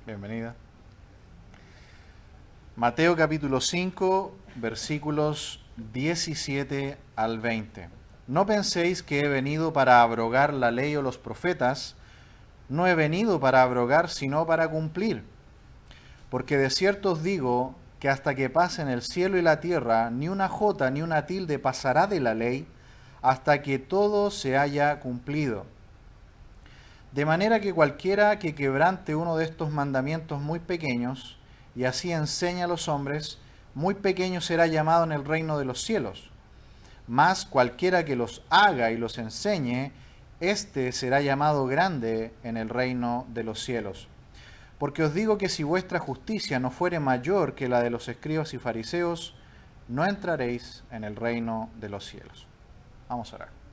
Bienvenida. Mateo capítulo 5, versículos 17 al 20. No penséis que he venido para abrogar la ley o los profetas. No he venido para abrogar, sino para cumplir. Porque de cierto os digo que hasta que pasen el cielo y la tierra, ni una jota ni una tilde pasará de la ley, hasta que todo se haya cumplido. De manera que cualquiera que quebrante uno de estos mandamientos muy pequeños, y así enseña a los hombres, muy pequeño será llamado en el reino de los cielos. Mas cualquiera que los haga y los enseñe, éste será llamado grande en el reino de los cielos. Porque os digo que si vuestra justicia no fuere mayor que la de los escribas y fariseos, no entraréis en el reino de los cielos. Vamos a orar.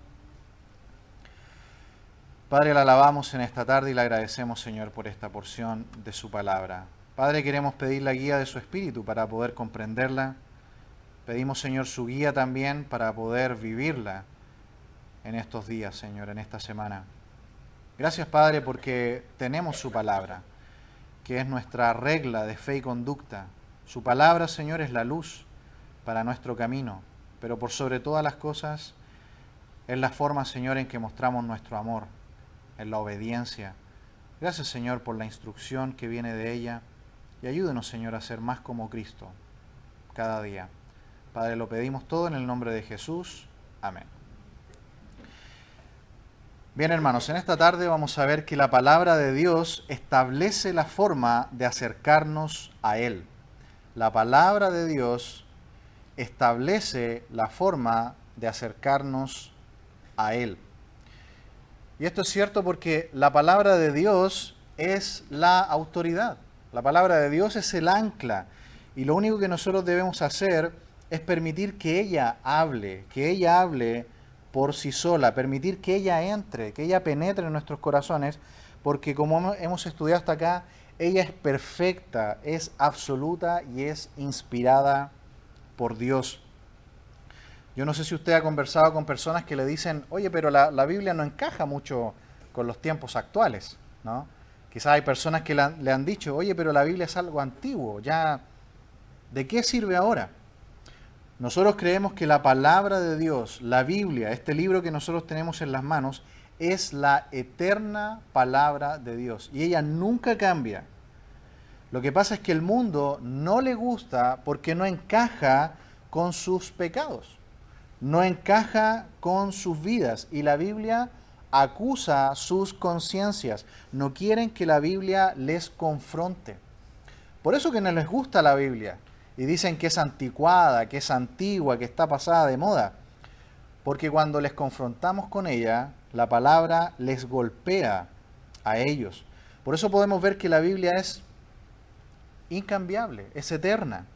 Padre, le alabamos en esta tarde y le agradecemos, Señor, por esta porción de su palabra. Padre, queremos pedir la guía de su Espíritu para poder comprenderla. Pedimos, Señor, su guía también para poder vivirla en estos días, Señor, en esta semana. Gracias, Padre, porque tenemos su palabra, que es nuestra regla de fe y conducta. Su palabra, Señor, es la luz para nuestro camino, pero por sobre todas las cosas es la forma, Señor, en que mostramos nuestro amor, en la obediencia. Gracias, Señor, por la instrucción que viene de ella y ayúdenos, Señor, a ser más como Cristo cada día. Padre, lo pedimos todo en el nombre de Jesús. Amén. Bien, hermanos, en esta tarde vamos a ver que la palabra de Dios establece la forma de acercarnos a Él. La palabra de Dios establece la forma de acercarnos a Él. Y esto es cierto porque la palabra de Dios es la autoridad. La palabra de Dios es el ancla. Y lo único que nosotros debemos hacer es permitir que ella hable por sí sola, permitir que ella entre, que ella penetre en nuestros corazones, porque como hemos estudiado hasta acá, ella es perfecta, es absoluta y es inspirada por Dios. Yo no sé si usted ha conversado con personas que le dicen, oye, pero la Biblia no encaja mucho con los tiempos actuales, ¿no? Quizás hay personas que le han dicho, oye, pero la Biblia es algo antiguo, ya, ¿de qué sirve ahora? Nosotros creemos que la palabra de Dios, la Biblia, este libro que nosotros tenemos en las manos, es la eterna palabra de Dios y ella nunca cambia. Lo que pasa es que el mundo no le gusta porque no encaja con sus pecados, no encaja con sus vidas y la Biblia acusa sus conciencias. No quieren que la Biblia les confronte. Por eso que no les gusta la Biblia. Y dicen que es anticuada, que es antigua, que está pasada de moda. Porque cuando les confrontamos con ella, la palabra les golpea a ellos. Por eso podemos ver que la Biblia es incambiable, es eterna.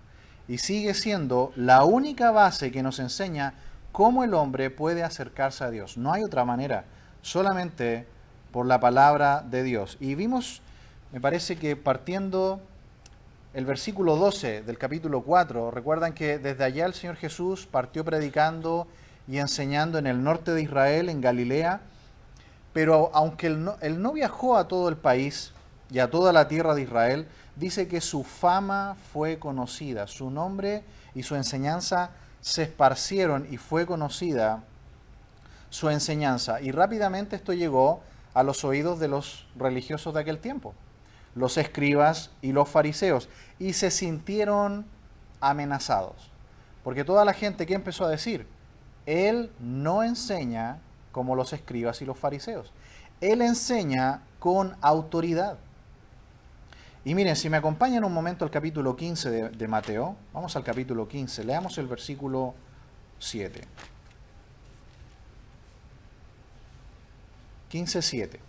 Y sigue siendo la única base que nos enseña cómo el hombre puede acercarse a Dios. No hay otra manera, solamente por la palabra de Dios. Y vimos, me parece que partiendo el versículo 12 del capítulo 4, recuerdan que desde allá el Señor Jesús partió predicando y enseñando en el norte de Israel, en Galilea, pero aunque él no viajó a todo el país y a toda la tierra de Israel, dice que su fama fue conocida, su nombre y su enseñanza se esparcieron y fue conocida su enseñanza. Y rápidamente esto llegó a los oídos de los religiosos de aquel tiempo, los escribas y los fariseos, y se sintieron amenazados. Porque toda la gente que empezó a decir, él no enseña como los escribas y los fariseos. Él enseña con autoridad. Y miren, si me acompañan un momento al capítulo 15 de Mateo, vamos al capítulo 15, leamos el versículo 7. 15:7.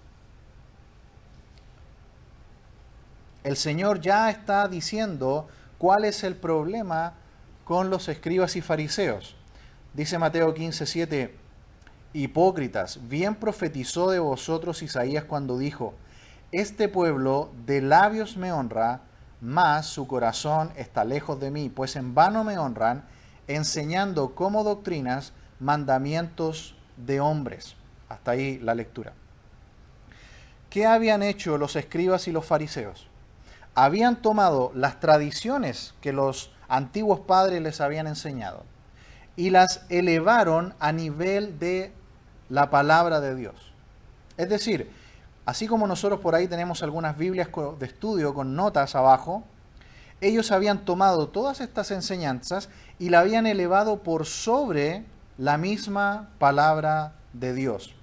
El Señor ya está diciendo cuál es el problema con los escribas y fariseos. Dice Mateo 15:7, hipócritas, bien profetizó de vosotros Isaías cuando dijo, este pueblo de labios me honra, mas su corazón está lejos de mí, pues en vano me honran, enseñando como doctrinas mandamientos de hombres. Hasta ahí la lectura. ¿Qué habían hecho los escribas y los fariseos? habían tomado las tradiciones que los antiguos padres les habían enseñado y las elevaron a nivel de la palabra de Dios. Es decir, así como nosotros por ahí tenemos algunas Biblias de estudio con notas abajo, ellos habían tomado todas estas enseñanzas y la habían elevado por sobre la misma palabra de Dios.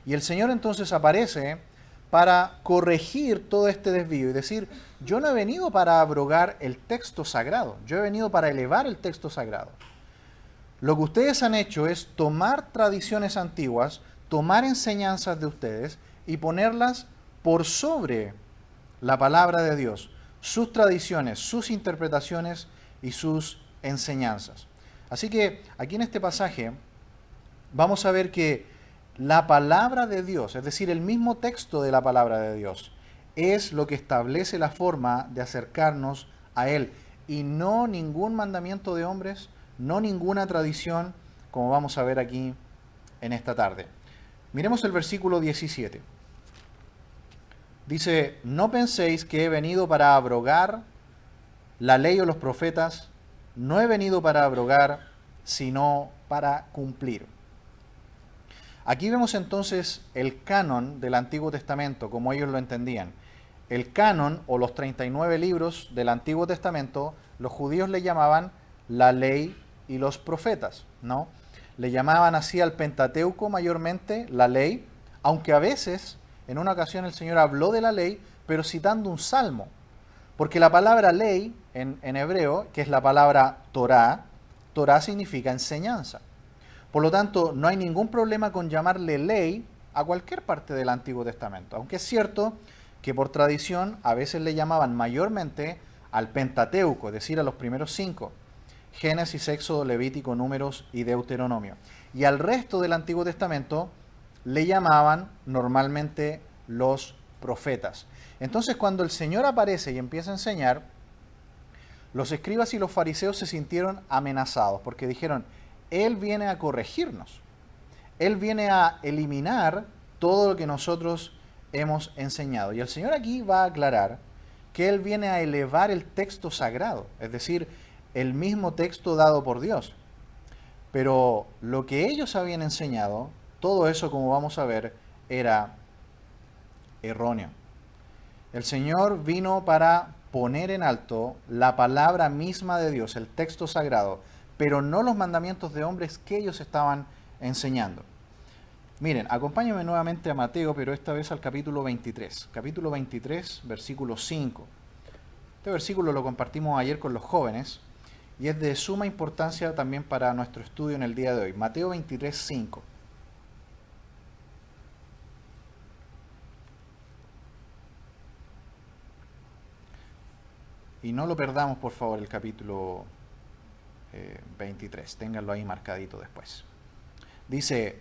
Y el Señor entonces aparece para corregir todo este desvío y decir, yo no he venido para abrogar el texto sagrado, yo he venido para elevar el texto sagrado. Lo que ustedes han hecho es tomar tradiciones antiguas, tomar enseñanzas de ustedes y ponerlas por sobre la palabra de Dios, sus tradiciones, sus interpretaciones y sus enseñanzas. Así que aquí en este pasaje vamos a ver que la palabra de Dios, es decir, el mismo texto de la palabra de Dios, es lo que establece la forma de acercarnos a Él y no ningún mandamiento de hombres, no ninguna tradición, como vamos a ver aquí en esta tarde. Miremos el versículo 17. Dice, no penséis que he venido para abrogar la ley o los profetas, no he venido para abrogar, sino para cumplir. Aquí vemos entonces el canon del Antiguo Testamento, como ellos lo entendían. El canon, o los 39 libros del Antiguo Testamento, los judíos le llamaban la ley y los profetas, ¿no? Le llamaban así al Pentateuco mayormente, la ley, aunque a veces, en una ocasión el Señor habló de la ley, pero citando un salmo. Porque la palabra ley, en hebreo, que es la palabra Torá, Torá significa enseñanza. Por lo tanto, no hay ningún problema con llamarle ley a cualquier parte del Antiguo Testamento. Aunque es cierto que por tradición a veces le llamaban mayormente al Pentateuco, es decir, a los primeros 5. Génesis, Éxodo, Levítico, Números y Deuteronomio. Y al resto del Antiguo Testamento le llamaban normalmente los profetas. Entonces, cuando el Señor aparece y empieza a enseñar, los escribas y los fariseos se sintieron amenazados porque dijeron, Él viene a corregirnos. Él viene a eliminar todo lo que nosotros hemos enseñado. Y el Señor aquí va a aclarar que Él viene a elevar el texto sagrado, es decir, el mismo texto dado por Dios. Pero lo que ellos habían enseñado, todo eso, como vamos a ver, era erróneo. El Señor vino para poner en alto la palabra misma de Dios, el texto sagrado, pero no los mandamientos de hombres que ellos estaban enseñando. Miren, acompáñenme nuevamente a Mateo, pero esta vez al capítulo 23. Capítulo 23, versículo 5. Este versículo lo compartimos ayer con los jóvenes y es de suma importancia también para nuestro estudio en el día de hoy. Mateo 23, 5. Y no lo perdamos, por favor, el capítulo 23. Ténganlo ahí marcadito después. Dice,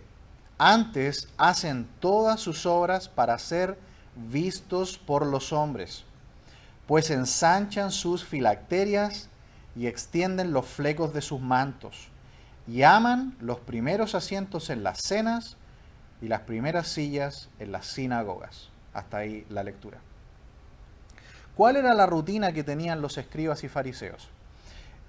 antes hacen todas sus obras para ser vistos por los hombres, pues ensanchan sus filacterias y extienden los flecos de sus mantos, y aman los primeros asientos en las cenas y las primeras sillas en las sinagogas. Hasta ahí la lectura. ¿Cuál era la rutina que tenían los escribas y fariseos?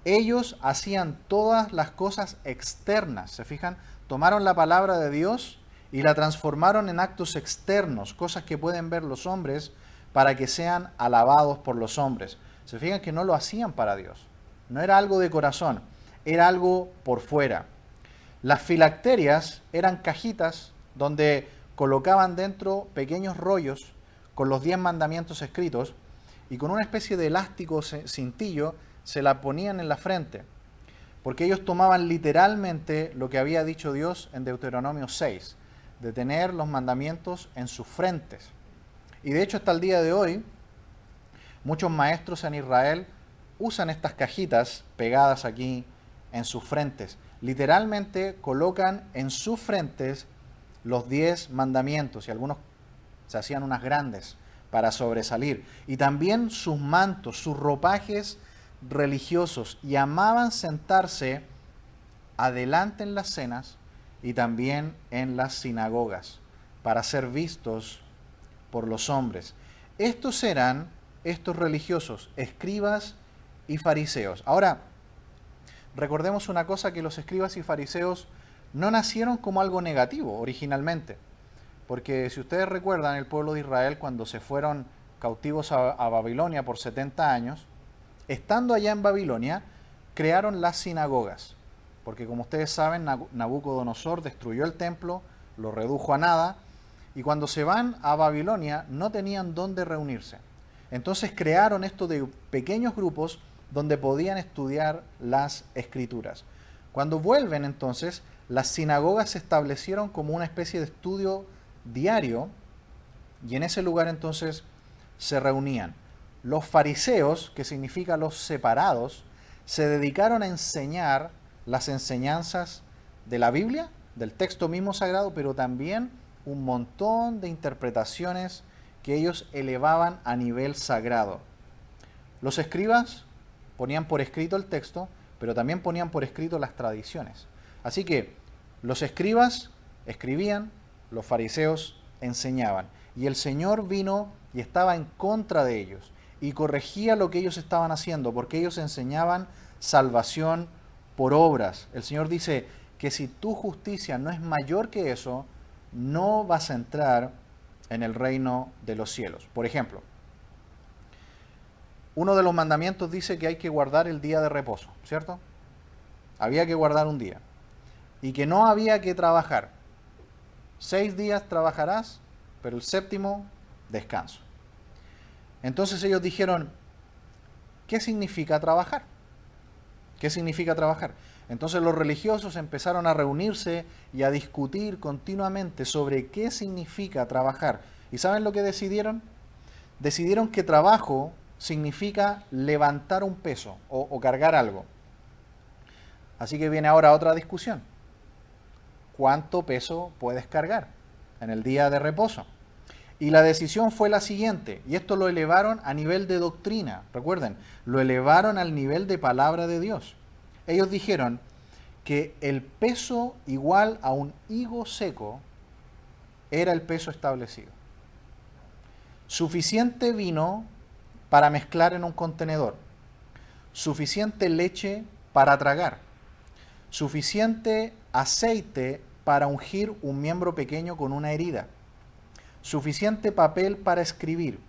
Ellos hacían todas las cosas externas, ¿se fijan? Tomaron la palabra de Dios y la transformaron en actos externos, cosas que pueden ver los hombres para que sean alabados por los hombres. Se fijan que no lo hacían para Dios. No era algo de corazón, era algo por fuera. Las filacterias eran cajitas donde colocaban dentro pequeños rollos con los 10 mandamientos escritos y con una especie de elástico cintillo se la ponían en la frente, porque ellos tomaban literalmente lo que había dicho Dios en Deuteronomio 6, de tener los mandamientos en sus frentes. Y de hecho hasta el día de hoy, muchos maestros en Israel usan estas cajitas pegadas aquí en sus frentes. Literalmente colocan en sus frentes los 10 mandamientos y algunos se hacían unas grandes para sobresalir. Y también sus mantos, sus ropajes religiosos, y amaban sentarse adelante en las cenas y también en las sinagogas para ser vistos por los hombres. Estos eran estos religiosos, escribas y fariseos. Ahora, recordemos una cosa, que los escribas y fariseos no nacieron como algo negativo originalmente. Porque si ustedes recuerdan, el pueblo de Israel, cuando se fueron cautivos a Babilonia por 70 años, estando allá en Babilonia, crearon las sinagogas. Porque como ustedes saben, Nabucodonosor destruyó el templo, lo redujo a nada, y cuando se van a Babilonia no tenían dónde reunirse. Entonces crearon esto de pequeños grupos donde podían estudiar las escrituras. Cuando vuelven entonces, las sinagogas se establecieron como una especie de estudio diario, y en ese lugar entonces se reunían. Los fariseos, que significa los separados, se dedicaron a enseñar las enseñanzas de la Biblia, del texto mismo sagrado, pero también un montón de interpretaciones que ellos elevaban a nivel sagrado. Los escribas ponían por escrito el texto, pero también ponían por escrito las tradiciones. Así que los escribas escribían, los fariseos enseñaban. Y el Señor vino y estaba en contra de ellos y corregía lo que ellos estaban haciendo, porque ellos enseñaban salvación por obras. El Señor dice que si tu justicia no es mayor que eso, no vas a entrar en el reino de los cielos. Por ejemplo, uno de los mandamientos dice que hay que guardar el día de reposo, ¿cierto? Había que guardar un día. Y que no había que trabajar. 6 días trabajarás, pero el séptimo descanso. Entonces ellos dijeron, ¿qué significa trabajar? ¿Qué significa trabajar? Entonces los religiosos empezaron a reunirse y a discutir continuamente sobre qué significa trabajar. ¿Y saben lo que decidieron? Decidieron que trabajo significa levantar un peso o cargar algo. Así que viene ahora otra discusión. ¿Cuánto peso puedes cargar en el día de reposo? Y la decisión fue la siguiente, y esto lo elevaron a nivel de doctrina, recuerden, lo elevaron al nivel de palabra de Dios. Ellos dijeron que el peso igual a un higo seco era el peso establecido. Suficiente vino para mezclar en un contenedor, suficiente leche para tragar, suficiente aceite para ungir un miembro pequeño con una herida, suficiente papel para escribir,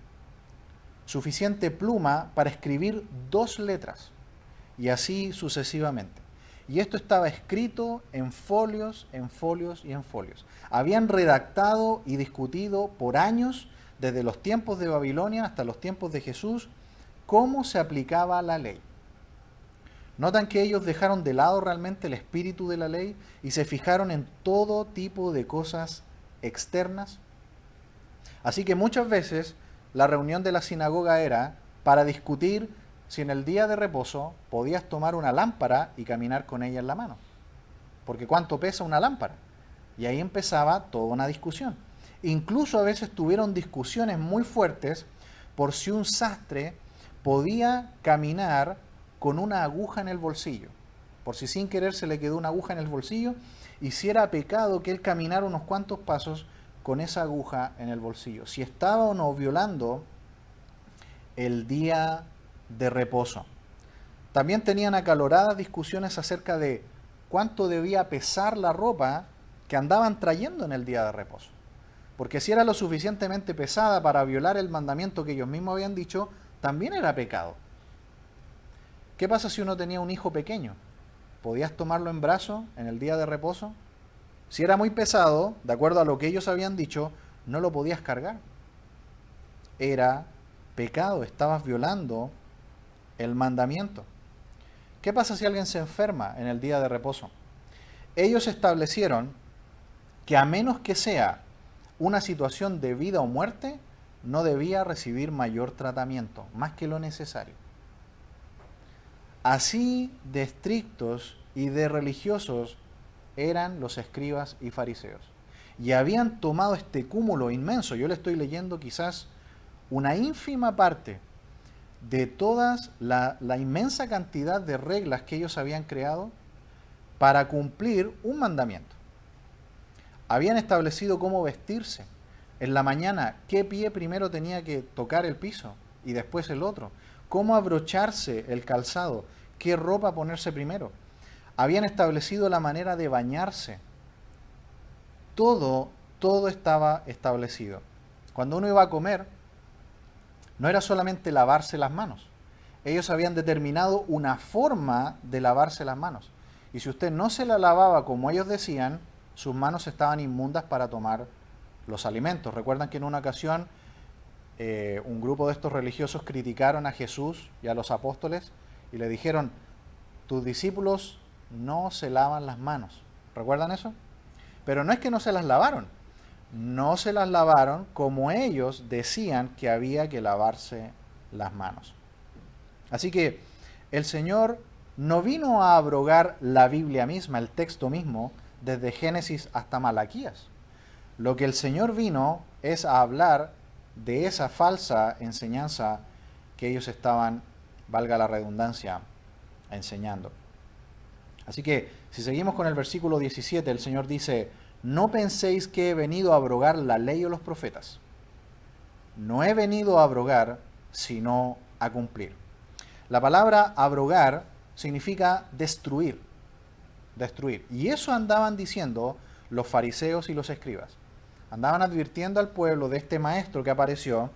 suficiente pluma para escribir 2 letras, y así sucesivamente. Y esto estaba escrito en folios, en folios y en folios. Habían redactado y discutido por años, desde los tiempos de Babilonia hasta los tiempos de Jesús, cómo se aplicaba la ley. Notan que ellos dejaron de lado realmente el espíritu de la ley y se fijaron en todo tipo de cosas externas. Así que muchas veces la reunión de la sinagoga era para discutir si en el día de reposo podías tomar una lámpara y caminar con ella en la mano. Porque ¿cuánto pesa una lámpara? Y ahí empezaba toda una discusión. Incluso a veces tuvieron discusiones muy fuertes por si un sastre podía caminar con una aguja en el bolsillo. Por si sin querer se le quedó una aguja en el bolsillo, y si era pecado que él caminara unos cuantos pasos con esa aguja en el bolsillo. Si estaba o no violando el día de reposo. También tenían acaloradas discusiones acerca de cuánto debía pesar la ropa que andaban trayendo en el día de reposo. Porque si era lo suficientemente pesada para violar el mandamiento que ellos mismos habían dicho, también era pecado. ¿Qué pasa si uno tenía un hijo pequeño? ¿Podías tomarlo en brazos en el día de reposo? Si era muy pesado, de acuerdo a lo que ellos habían dicho, no lo podías cargar. Era pecado, estabas violando el mandamiento. ¿Qué pasa si alguien se enferma en el día de reposo? Ellos establecieron que a menos que sea una situación de vida o muerte, no debía recibir mayor tratamiento, más que lo necesario. Así de estrictos y de religiosos eran los escribas y fariseos. Y habían tomado este cúmulo inmenso, yo le estoy leyendo quizás una ínfima parte de toda la inmensa cantidad de reglas que ellos habían creado para cumplir un mandamiento. Habían establecido cómo vestirse. En la mañana, ¿qué pie primero tenía que tocar el piso? y después el otro. Cómo abrocharse el calzado, qué ropa ponerse primero. Habían establecido la manera de bañarse. Todo estaba establecido. Cuando uno iba a comer, no era solamente lavarse las manos. Ellos habían determinado una forma de lavarse las manos. Y si usted no se la lavaba como ellos decían, sus manos estaban inmundas para tomar los alimentos. Recuerdan que en una ocasión un grupo de estos religiosos criticaron a Jesús y a los apóstoles y le dijeron, tus discípulos no se lavan las manos. ¿Recuerdan eso? Pero no es que no se las lavaron. No se las lavaron como ellos decían que había que lavarse las manos. Así que el Señor no vino a abrogar la Biblia misma, el texto mismo, desde Génesis hasta Malaquías. Lo que el Señor vino es a hablar de esa falsa enseñanza que ellos estaban, valga la redundancia, enseñando. Así que si seguimos con el versículo 17, el Señor dice, no penséis que he venido a abrogar la ley o los profetas. No he venido a abrogar, sino a cumplir. La palabra abrogar significa destruir. Destruir. Y eso andaban diciendo los fariseos y los escribas. Andaban advirtiendo al pueblo de este maestro que apareció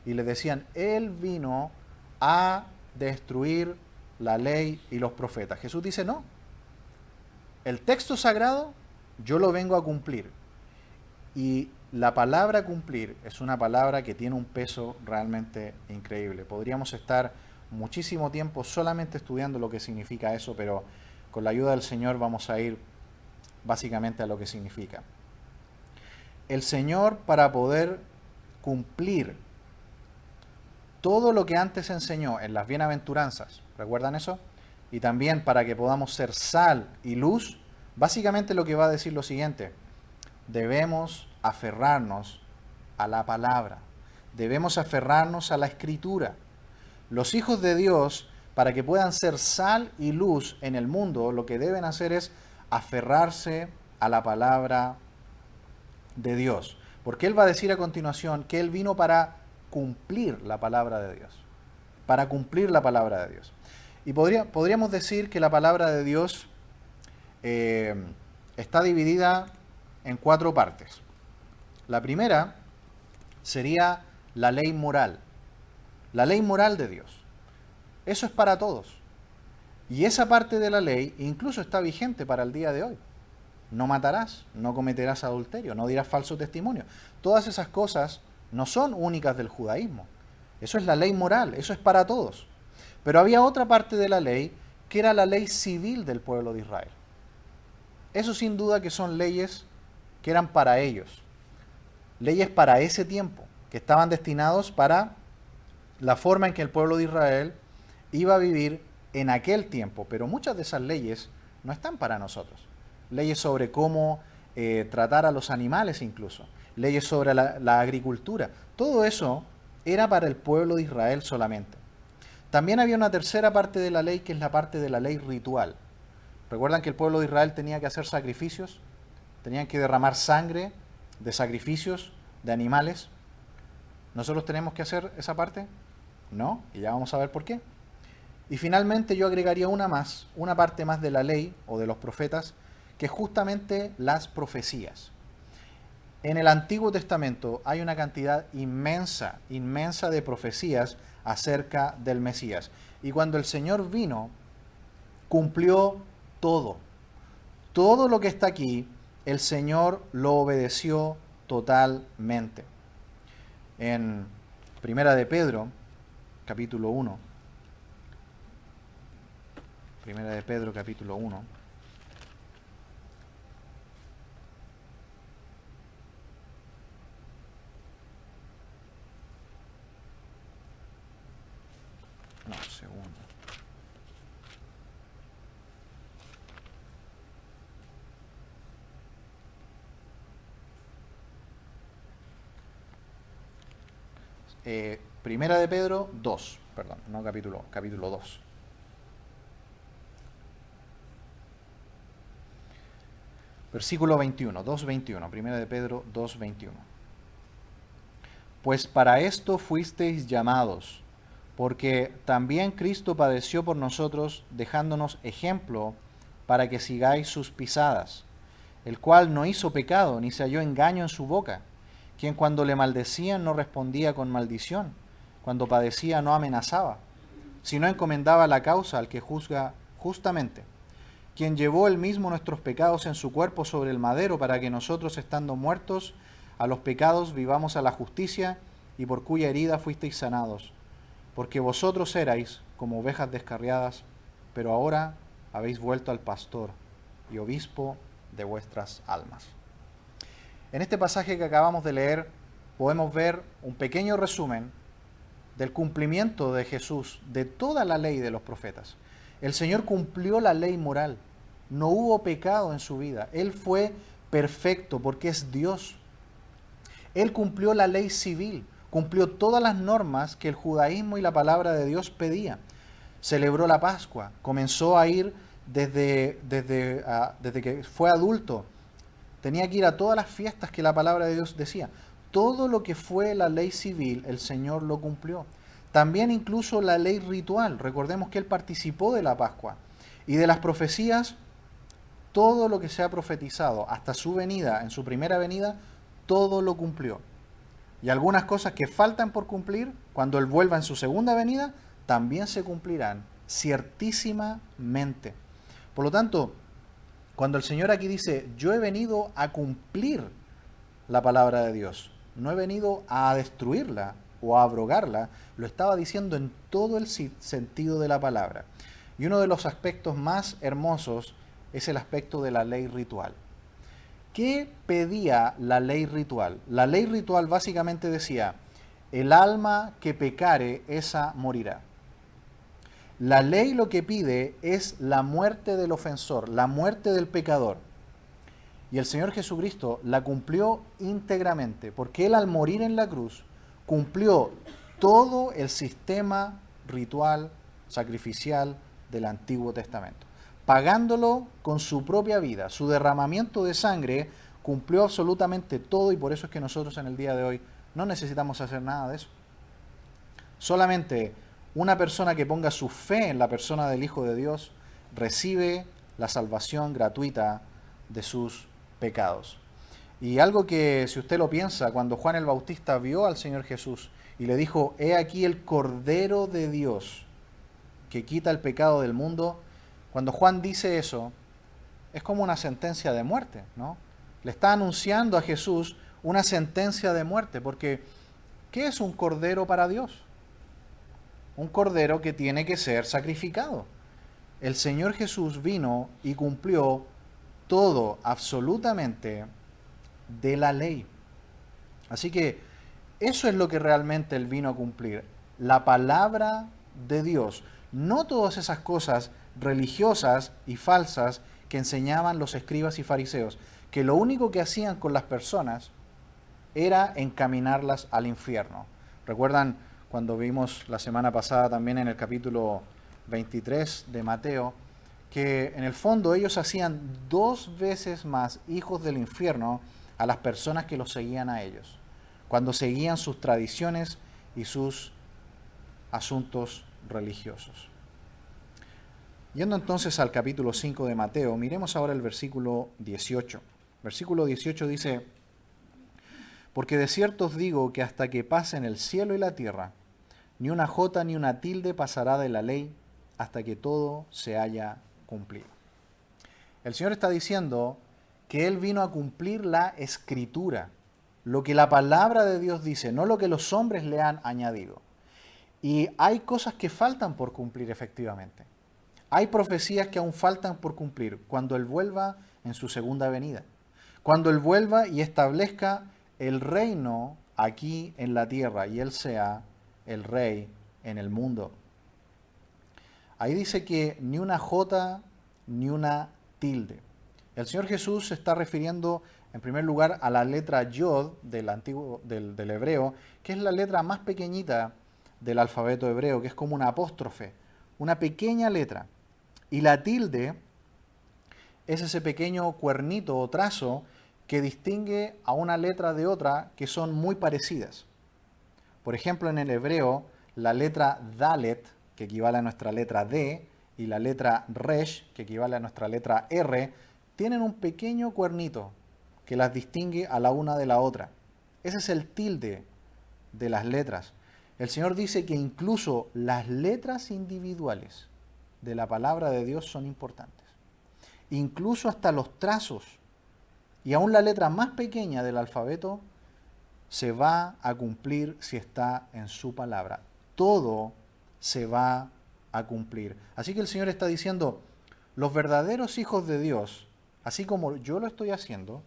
y le decían, él vino a destruir la ley y los profetas. Jesús dice, no. El texto sagrado yo lo vengo a cumplir. Y la palabra cumplir es una palabra que tiene un peso realmente increíble. Podríamos estar muchísimo tiempo solamente estudiando lo que significa eso, pero con la ayuda del Señor vamos a ir básicamente a lo que significa. El Señor, para poder cumplir todo lo que antes enseñó en las bienaventuranzas, ¿recuerdan eso? Y también para que podamos ser sal y luz, básicamente lo que va a decir lo siguiente: debemos aferrarnos a la palabra, debemos aferrarnos a la Escritura. Los hijos de Dios, para que puedan ser sal y luz en el mundo, lo que deben hacer es aferrarse a la palabra de Dios. Porque Él va a decir a continuación que Él vino para cumplir la palabra de Dios. Para cumplir la palabra de Dios. Y podríamos decir que la palabra de Dios está dividida en 4 partes. La primera sería la ley moral. La ley moral de Dios. Eso es para todos. Y esa parte de la ley incluso está vigente para el día de hoy. No matarás, no cometerás adulterio, no dirás falso testimonio. Todas esas cosas no son únicas del judaísmo. Eso es la ley moral, eso es para todos. Pero había otra parte de la ley que era la ley civil del pueblo de Israel. Eso sin duda que son leyes que eran para ellos. Leyes para ese tiempo, que estaban destinados para la forma en que el pueblo de Israel iba a vivir en aquel tiempo. Pero muchas de esas leyes no están para nosotros. Leyes sobre cómo tratar a los animales incluso. Leyes sobre la agricultura. Todo eso era para el pueblo de Israel solamente. También había una tercera parte de la ley, que es la parte de la ley ritual. ¿Recuerdan que el pueblo de Israel tenía que hacer sacrificios? Tenían que derramar sangre de sacrificios de animales. ¿Nosotros tenemos que hacer esa parte? No, y ya vamos a ver por qué. Y finalmente yo agregaría una parte más de la ley o de los profetas, que es justamente las profecías. En el Antiguo Testamento hay una cantidad inmensa de profecías acerca del Mesías. Y cuando el Señor vino, cumplió todo. Todo lo que está aquí, el Señor lo obedeció totalmente. En Primera de Pedro, capítulo 1. Primera de Pedro, capítulo 1. No, segundo. Primera de Pedro 2, perdón, no capítulo 2. Versículo 21, 2:21, Primera de Pedro 2:21. Pues para esto fuisteis llamados, porque también Cristo padeció por nosotros, dejándonos ejemplo para que sigáis sus pisadas, el cual no hizo pecado, ni se halló engaño en su boca, quien cuando le maldecían no respondía con maldición, cuando padecía no amenazaba, sino encomendaba la causa al que juzga justamente, quien llevó él mismo nuestros pecados en su cuerpo sobre el madero, para que nosotros, estando muertos a los pecados, vivamos a la justicia, y por cuya herida fuisteis sanados. Porque vosotros erais como ovejas descarriadas, pero ahora habéis vuelto al pastor y obispo de vuestras almas. En este pasaje que acabamos de leer podemos ver un pequeño resumen del cumplimiento de Jesús de toda la ley de los profetas. El Señor cumplió la ley moral, no hubo pecado en su vida, Él fue perfecto porque es Dios. Él cumplió la ley civil, cumplió todas las normas que el judaísmo y la palabra de Dios pedía. Celebró la Pascua, comenzó a ir desde que fue adulto. Tenía que ir a todas las fiestas que la palabra de Dios decía. Todo lo que fue la ley civil, el Señor lo cumplió. También incluso la ley ritual. Recordemos que Él participó de la Pascua. Y de las profecías, todo lo que se ha profetizado hasta su venida, en su primera venida, todo lo cumplió. Y algunas cosas que faltan por cumplir, cuando Él vuelva en su segunda venida, también se cumplirán, ciertísimamente. Por lo tanto, cuando el Señor aquí dice, yo he venido a cumplir la palabra de Dios, no he venido a destruirla o a abrogarla, lo estaba diciendo en todo el sentido de la palabra. Y uno de los aspectos más hermosos es el aspecto de la ley ritual. ¿Qué pedía la ley ritual? La ley ritual básicamente decía, el alma que pecare, esa morirá. La ley lo que pide es la muerte del ofensor, la muerte del pecador. Y el Señor Jesucristo la cumplió íntegramente, porque Él al morir en la cruz cumplió todo el sistema ritual, sacrificial del Antiguo Testamento, pagándolo con su propia vida. Su derramamiento de sangre cumplió absolutamente todo, y por eso es que nosotros en el día de hoy no necesitamos hacer nada de eso. Solamente una persona que ponga su fe en la persona del Hijo de Dios recibe la salvación gratuita de sus pecados. Y algo que, si usted lo piensa, cuando Juan el Bautista vio al Señor Jesús y le dijo, he aquí el Cordero de Dios que quita el pecado del mundo, cuando Juan dice eso, es como una sentencia de muerte, ¿no? Le está anunciando a Jesús una sentencia de muerte, porque ¿qué es un cordero para Dios? Un cordero que tiene que ser sacrificado. El Señor Jesús vino y cumplió todo, absolutamente, de la ley. Así que eso es lo que realmente Él vino a cumplir, la palabra de Dios, no todas esas cosas religiosas y falsas que enseñaban los escribas y fariseos, que lo único que hacían con las personas era encaminarlas al infierno. ¿Recuerdan cuando vimos la semana pasada también en el capítulo 23 de Mateo, que en el fondo ellos hacían 2 veces más hijos del infierno a las personas que los seguían a ellos, cuando seguían sus tradiciones y sus asuntos religiosos? Yendo entonces al capítulo 5 de Mateo, miremos ahora el versículo 18. Versículo 18 dice, porque de cierto os digo que hasta que pasen el cielo y la tierra, ni una jota ni una tilde pasará de la ley hasta que todo se haya cumplido. El Señor está diciendo que Él vino a cumplir la Escritura, lo que la palabra de Dios dice, no lo que los hombres le han añadido. Y hay cosas que faltan por cumplir efectivamente. Hay profecías que aún faltan por cumplir cuando Él vuelva en su segunda venida. Cuando Él vuelva y establezca el reino aquí en la tierra y Él sea el rey en el mundo. Ahí dice que ni una jota ni una tilde. El Señor Jesús se está refiriendo en primer lugar a la letra Yod del hebreo, que es la letra más pequeñita del alfabeto hebreo, que es como una apóstrofe, una pequeña letra. Y la tilde es ese pequeño cuernito o trazo que distingue a una letra de otra que son muy parecidas. Por ejemplo, en el hebreo, la letra Dalet, que equivale a nuestra letra D, y la letra Resh, que equivale a nuestra letra R, tienen un pequeño cuernito que las distingue a la una de la otra. Ese es el tilde de las letras. El Señor dice que incluso las letras individuales de la palabra de Dios son importantes. Incluso hasta los trazos y aún la letra más pequeña del alfabeto se va a cumplir si está en su palabra. Todo se va a cumplir. Así que el Señor está diciendo, los verdaderos hijos de Dios, así como yo lo estoy haciendo,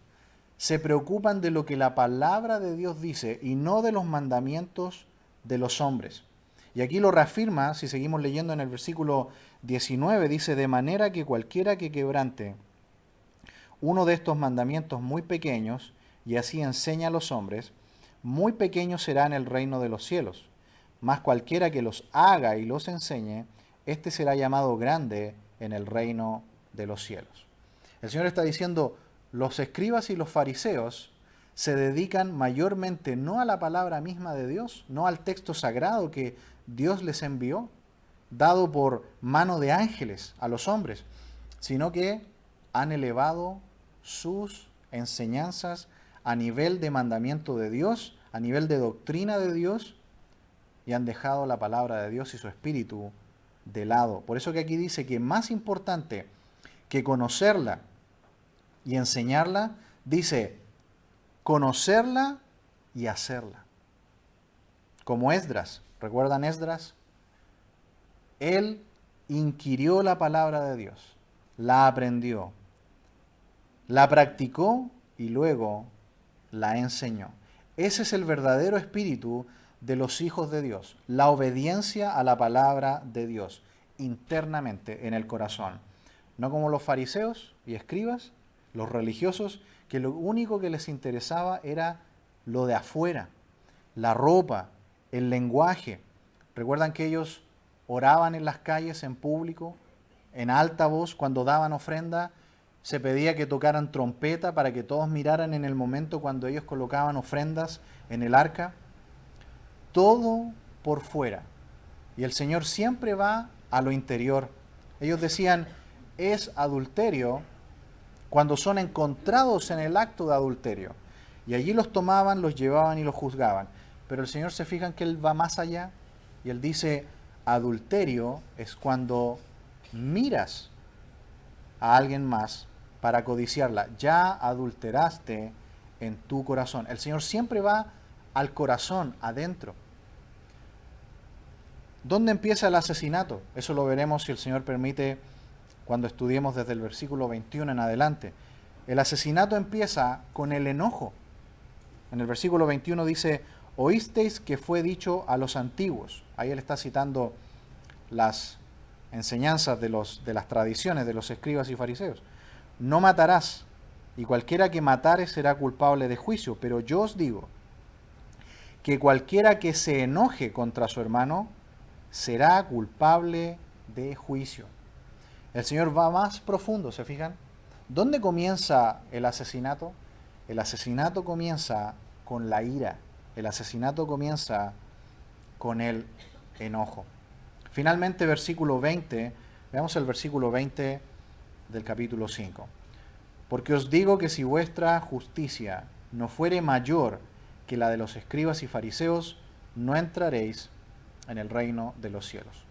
se preocupan de lo que la palabra de Dios dice y no de los mandamientos de los hombres. Y aquí lo reafirma, si seguimos leyendo en el versículo 19, dice, de manera que cualquiera que quebrante uno de estos mandamientos muy pequeños y así enseña a los hombres, muy pequeño será en el reino de los cielos. Mas cualquiera que los haga y los enseñe, éste será llamado grande en el reino de los cielos. El Señor está diciendo, los escribas y los fariseos se dedican mayormente no a la palabra misma de Dios, no al texto sagrado que Dios les envió, dado por mano de ángeles a los hombres, sino que han elevado sus enseñanzas a nivel de mandamiento de Dios, a nivel de doctrina de Dios, y han dejado la palabra de Dios y su espíritu de lado. Por eso que aquí dice que más importante que conocerla y enseñarla, dice conocerla y hacerla. Como Esdras, ¿recuerdan Esdras? Él inquirió la palabra de Dios, la aprendió, la practicó y luego la enseñó. Ese es el verdadero espíritu de los hijos de Dios, la obediencia a la palabra de Dios, internamente en el corazón. No como los fariseos y escribas, los religiosos, que lo único que les interesaba era lo de afuera, la ropa, el lenguaje. ¿Recuerdan que ellos oraban en las calles, en público, en alta voz, cuando daban ofrenda? Se pedía que tocaran trompeta para que todos miraran en el momento cuando ellos colocaban ofrendas en el arca. Todo por fuera. Y el Señor siempre va a lo interior. Ellos decían, es adulterio cuando son encontrados en el acto de adulterio. Y allí los tomaban, los llevaban y los juzgaban. Pero el Señor se fija que Él va más allá y Él dice, adulterio es cuando miras a alguien más para codiciarla. Ya adulteraste en tu corazón. El Señor siempre va al corazón, adentro. ¿Dónde empieza el asesinato? Eso lo veremos, si el Señor permite, cuando estudiemos desde el versículo 21 en adelante. El asesinato empieza con el enojo. En el versículo 21 dice, oísteis que fue dicho a los antiguos. Ahí él está citando las enseñanzas de las tradiciones de los escribas y fariseos. No matarás, y cualquiera que matare será culpable de juicio. Pero yo os digo que cualquiera que se enoje contra su hermano será culpable de juicio. El Señor va más profundo, ¿se fijan? ¿Dónde comienza el asesinato? El asesinato comienza con la ira. El asesinato comienza con el enojo. Finalmente, versículo 20, veamos el versículo 20 del capítulo 5. Porque os digo que si vuestra justicia no fuere mayor que la de los escribas y fariseos, no entraréis en el reino de los cielos.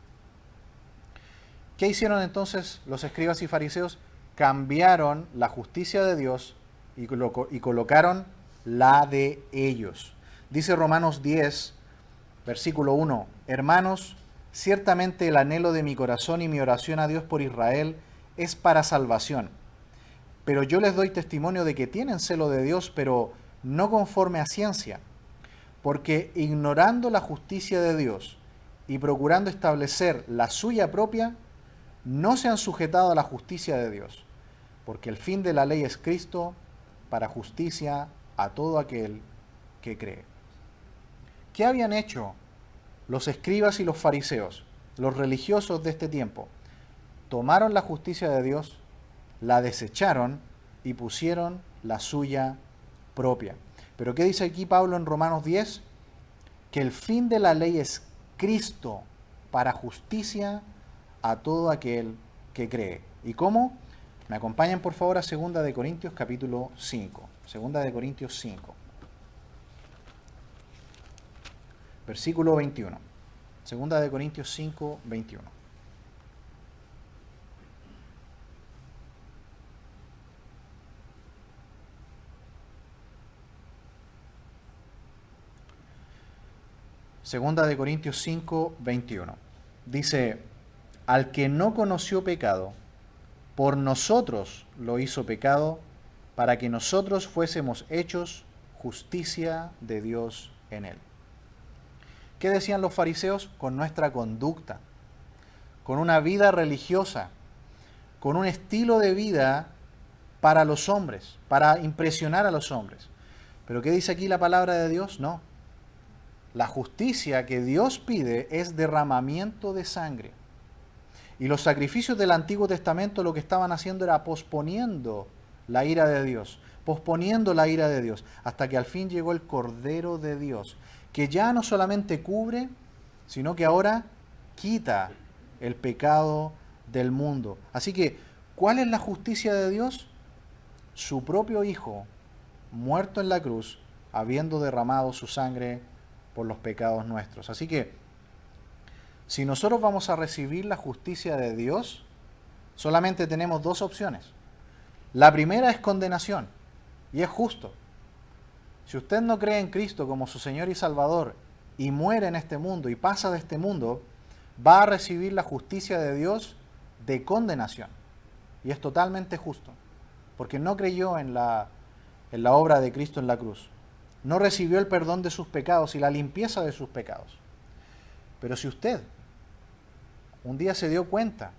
¿Qué hicieron entonces los escribas y fariseos? Cambiaron la justicia de Dios y colocaron la de ellos. Dice Romanos 10, versículo 1, hermanos, ciertamente el anhelo de mi corazón y mi oración a Dios por Israel es para salvación. Pero yo les doy testimonio de que tienen celo de Dios, pero no conforme a ciencia, porque ignorando la justicia de Dios y procurando establecer la suya propia, no se han sujetado a la justicia de Dios, porque el fin de la ley es Cristo para justicia a todo aquel que cree. ¿Qué habían hecho los escribas y los fariseos, los religiosos de este tiempo? Tomaron la justicia de Dios, la desecharon y pusieron la suya propia. Pero ¿qué dice aquí Pablo en Romanos 10? Que el fin de la ley es Cristo para justicia a todo aquel que cree. ¿Y cómo? Me acompañan por favor a 2 de Corintios capítulo 5. 2 de Corintios 5. Versículo 21. 2 de Corintios 5, 21. Segunda de Corintios 5, 21. Dice, al que no conoció pecado, por nosotros lo hizo pecado, para que nosotros fuésemos hechos justicia de Dios en él. ¿Qué decían los fariseos? Con nuestra conducta, con una vida religiosa, con un estilo de vida para los hombres, para impresionar a los hombres. ¿Pero qué dice aquí la palabra de Dios? No. La justicia que Dios pide es derramamiento de sangre. Y los sacrificios del Antiguo Testamento lo que estaban haciendo era posponiendo la ira de Dios, posponiendo la ira de Dios, hasta que al fin llegó el Cordero de Dios, que ya no solamente cubre, sino que ahora quita el pecado del mundo. Así que, ¿cuál es la justicia de Dios? Su propio Hijo, muerto en la cruz, habiendo derramado su sangre por los pecados nuestros. Así que, si nosotros vamos a recibir la justicia de Dios, solamente tenemos dos opciones. La primera es condenación, y es justo. Si usted no cree en Cristo como su Señor y Salvador, y muere en este mundo, y pasa de este mundo, va a recibir la justicia de Dios de condenación. Y es totalmente justo, porque no creyó en la obra de Cristo en la cruz. No recibió el perdón de sus pecados y la limpieza de sus pecados. Pero si usted un día se dio cuenta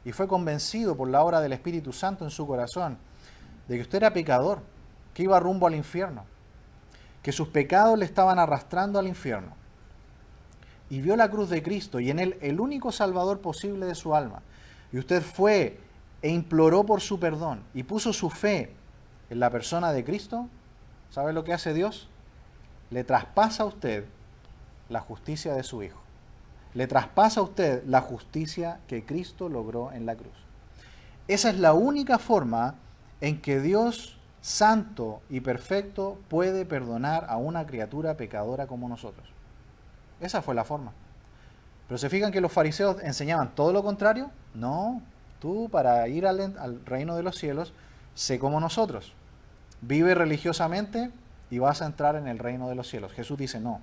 y fue convencido por la obra del Espíritu Santo en su corazón de que usted era pecador, que iba rumbo al infierno, que sus pecados le estaban arrastrando al infierno, y vio la cruz de Cristo y en él el único Salvador posible de su alma, y usted fue e imploró por su perdón y puso su fe en la persona de Cristo, ¿sabe lo que hace Dios? Le traspasa a usted la justicia de su Hijo. Le traspasa a usted la justicia que Cristo logró en la cruz. Esa es la única forma en que Dios, santo y perfecto, puede perdonar a una criatura pecadora como nosotros. Esa fue la forma. Pero ¿se fijan que los fariseos enseñaban todo lo contrario? No, tú para ir al reino de los cielos, sé como nosotros. Vive religiosamente y vas a entrar en el reino de los cielos. Jesús dice no.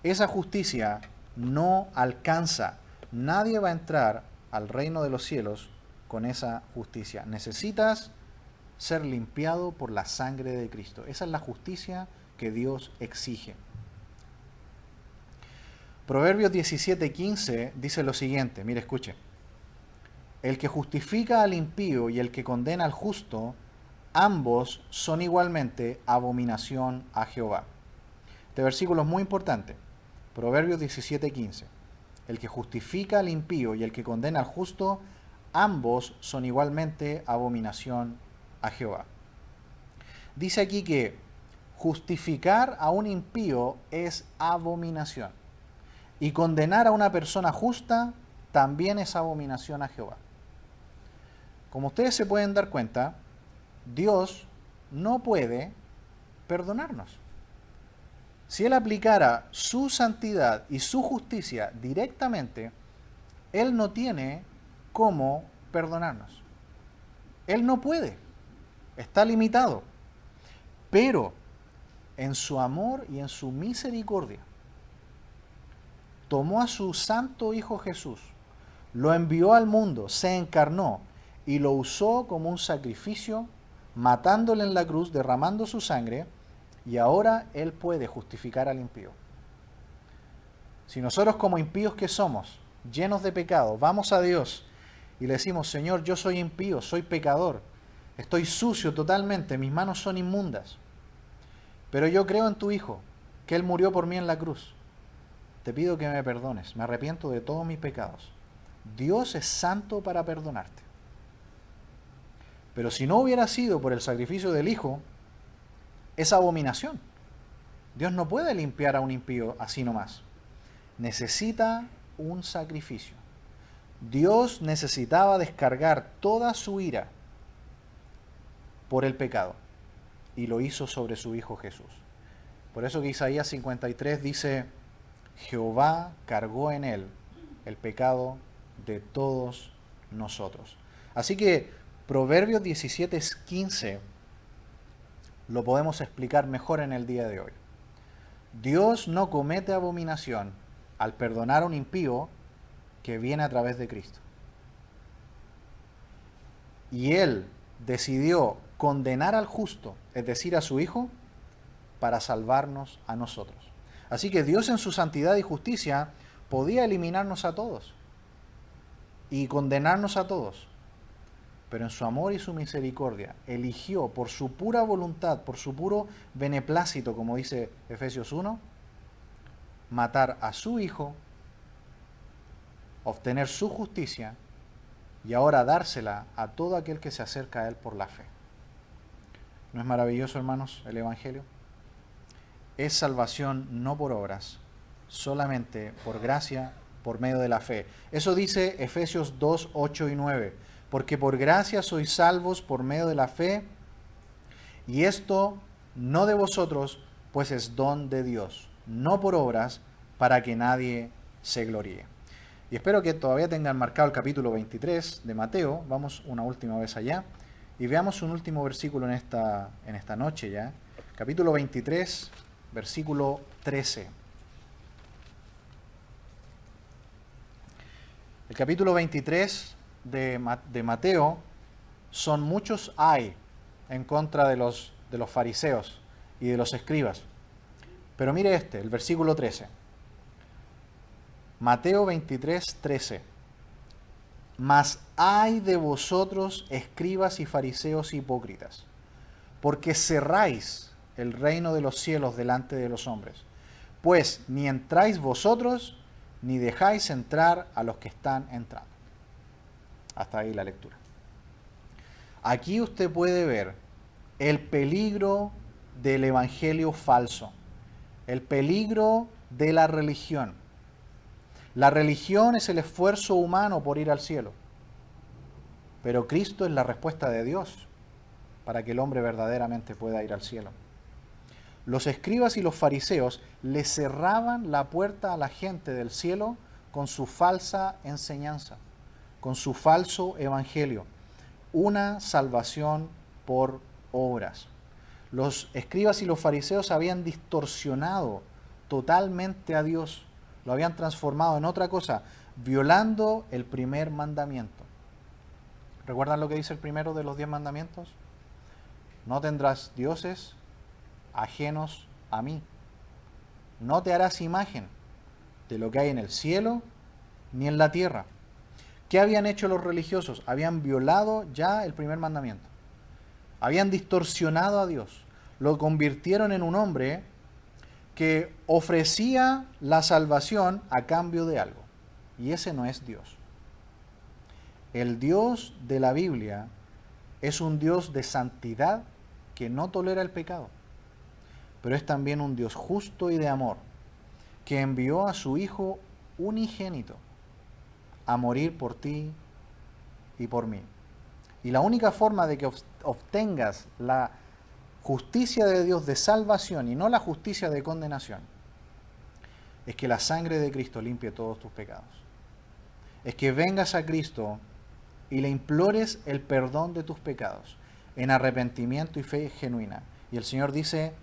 Esa justicia no alcanza. Nadie va a entrar al reino de los cielos con esa justicia. Necesitas ser limpiado por la sangre de Cristo. Esa es la justicia que Dios exige. Proverbios 17:15 dice lo siguiente, mire, escuche. El que justifica al impío y el que condena al justo, ambos son igualmente abominación a Jehová. Este versículo es muy importante. Proverbios 17:15. El que justifica al impío y el que condena al justo, ambos son igualmente abominación a Jehová. Dice aquí que justificar a un impío es abominación. Y condenar a una persona justa también es abominación a Jehová. Como ustedes se pueden dar cuenta, Dios no puede perdonarnos. Si Él aplicara su santidad y su justicia directamente, Él no tiene cómo perdonarnos. Él no puede. Está limitado. Pero en su amor y en su misericordia, tomó a su santo Hijo Jesús, lo envió al mundo, se encarnó y lo usó como un sacrificio, matándole en la cruz, derramando su sangre, y ahora Él puede justificar al impío. Si nosotros como impíos que somos, llenos de pecado, vamos a Dios y le decimos, Señor, yo soy impío, soy pecador, estoy sucio totalmente, mis manos son inmundas, pero yo creo en tu Hijo, que Él murió por mí en la cruz. Te pido que me perdones, me arrepiento de todos mis pecados. Dios es santo para perdonarte. Pero si no hubiera sido por el sacrificio del Hijo, es abominación. Dios no puede limpiar a un impío así nomás. necesita un sacrificio. Dios necesitaba descargar toda su ira por el pecado y lo hizo sobre su Hijo Jesús. Por eso que Isaías 53 dice, Jehová cargó en él el pecado de todos nosotros. Así que Proverbios 17:15 lo podemos explicar mejor en el día de hoy. Dios no comete abominación al perdonar a un impío que viene a través de Cristo. Y Él decidió condenar al justo, es decir, a su Hijo, para salvarnos a nosotros. Así que Dios en su santidad y justicia podía eliminarnos a todos y condenarnos a todos, pero en su amor y su misericordia eligió por su pura voluntad, por su puro beneplácito, como dice Efesios 1, matar a su Hijo, obtener su justicia y ahora dársela a todo aquel que se acerca a Él por la fe. ¿No es maravilloso, hermanos, el Evangelio? Es salvación no por obras, solamente por gracia, por medio de la fe. Eso dice Efesios 2, 8 y 9. Porque por gracia sois salvos por medio de la fe, y esto no de vosotros, pues es don de Dios, no por obras, para que nadie se gloríe. Y espero que todavía tengan marcado el capítulo 23 de Mateo. Vamos una última vez allá y veamos un último versículo en esta noche ya. Capítulo 23, versículo 13. El capítulo 23 de Mateo son muchos ay en contra de los fariseos y de los escribas. Pero mire el versículo 13. Mateo 23, 13. Mas ay de vosotros, escribas y fariseos hipócritas, porque cerráis el reino de los cielos delante de los hombres, pues ni entráis vosotros, ni dejáis entrar a los que están entrando. Hasta ahí la lectura. Aquí usted puede ver el peligro del evangelio falso, el peligro de la religión. La religión es el esfuerzo humano por ir al cielo, pero Cristo es la respuesta de Dios para que el hombre verdaderamente pueda ir al cielo. Los escribas y los fariseos le cerraban la puerta a la gente del cielo con su falsa enseñanza, con su falso evangelio, una salvación por obras. Los escribas y los fariseos habían distorsionado totalmente a Dios, lo habían transformado en otra cosa, violando el primer mandamiento. ¿Recuerdan lo que dice el primero de los 10 mandamientos? No tendrás dioses ajenos a mí. No te harás imagen de lo que hay en el cielo ni en la tierra. ¿Qué habían hecho los religiosos? Habían violado ya el primer mandamiento. Habían distorsionado a Dios. Lo convirtieron en un hombre que ofrecía la salvación a cambio de algo. Y ese no es Dios. El Dios de la Biblia es un Dios de santidad que no tolera el pecado. Pero es también un Dios justo y de amor, que envió a su Hijo unigénito a morir por ti y por mí. Y la única forma de que obtengas la justicia de Dios de salvación y no la justicia de condenación es que la sangre de Cristo limpie todos tus pecados. Es que vengas a Cristo y le implores el perdón de tus pecados en arrepentimiento y fe genuina. Y el Señor dice,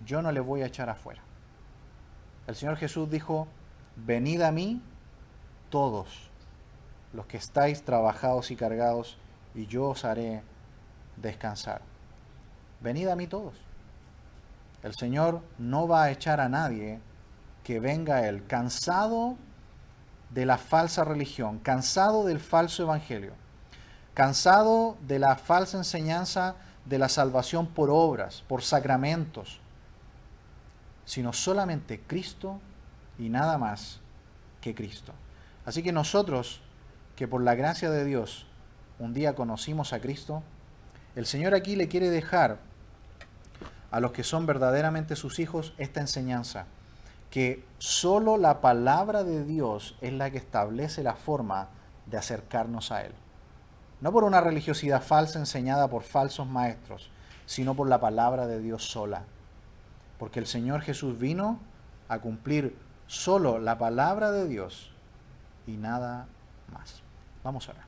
yo no le voy a echar afuera. El Señor Jesús dijo, venid a mí todos los que estáis trabajados y cargados, y yo os haré descansar. Venid a mí todos. El Señor no va a echar a nadie que venga a Él cansado de la falsa religión, cansado del falso evangelio, cansado de la falsa enseñanza de la salvación por obras, por sacramentos, sino solamente Cristo y nada más que Cristo. Así que nosotros, que por la gracia de Dios un día conocimos a Cristo, el Señor aquí le quiere dejar a los que son verdaderamente sus hijos esta enseñanza, que solo la palabra de Dios es la que establece la forma de acercarnos a Él. No por una religiosidad falsa enseñada por falsos maestros, sino por la palabra de Dios sola. Porque el Señor Jesús vino a cumplir solo la palabra de Dios y nada más. Vamos a ver.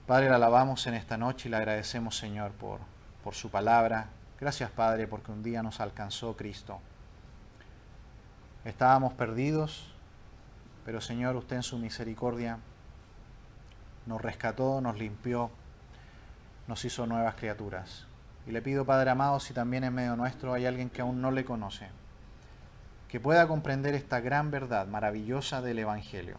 Padre, le alabamos en esta noche y le agradecemos, Señor, por su palabra. Gracias, Padre, porque un día nos alcanzó Cristo. Estábamos perdidos, pero, Señor, usted en su misericordia nos rescató, nos limpió, nos hizo nuevas criaturas. Y le pido, Padre amado, si también en medio nuestro hay alguien que aún no le conoce, que pueda comprender esta gran verdad maravillosa del Evangelio,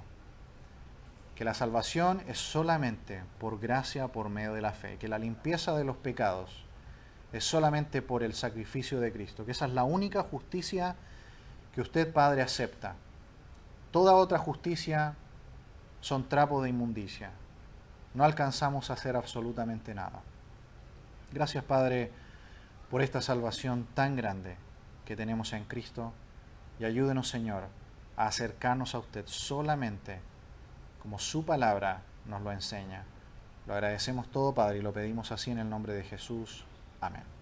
que la salvación es solamente por gracia, por medio de la fe, que la limpieza de los pecados es solamente por el sacrificio de Cristo, que esa es la única justicia que usted, Padre, acepta. Toda otra justicia son trapos de inmundicia. No alcanzamos a hacer absolutamente nada. Gracias, Padre, por esta salvación tan grande que tenemos en Cristo, y ayúdenos, Señor, a acercarnos a usted solamente como su palabra nos lo enseña. Lo agradecemos todo, Padre, y lo pedimos así en el nombre de Jesús. Amén.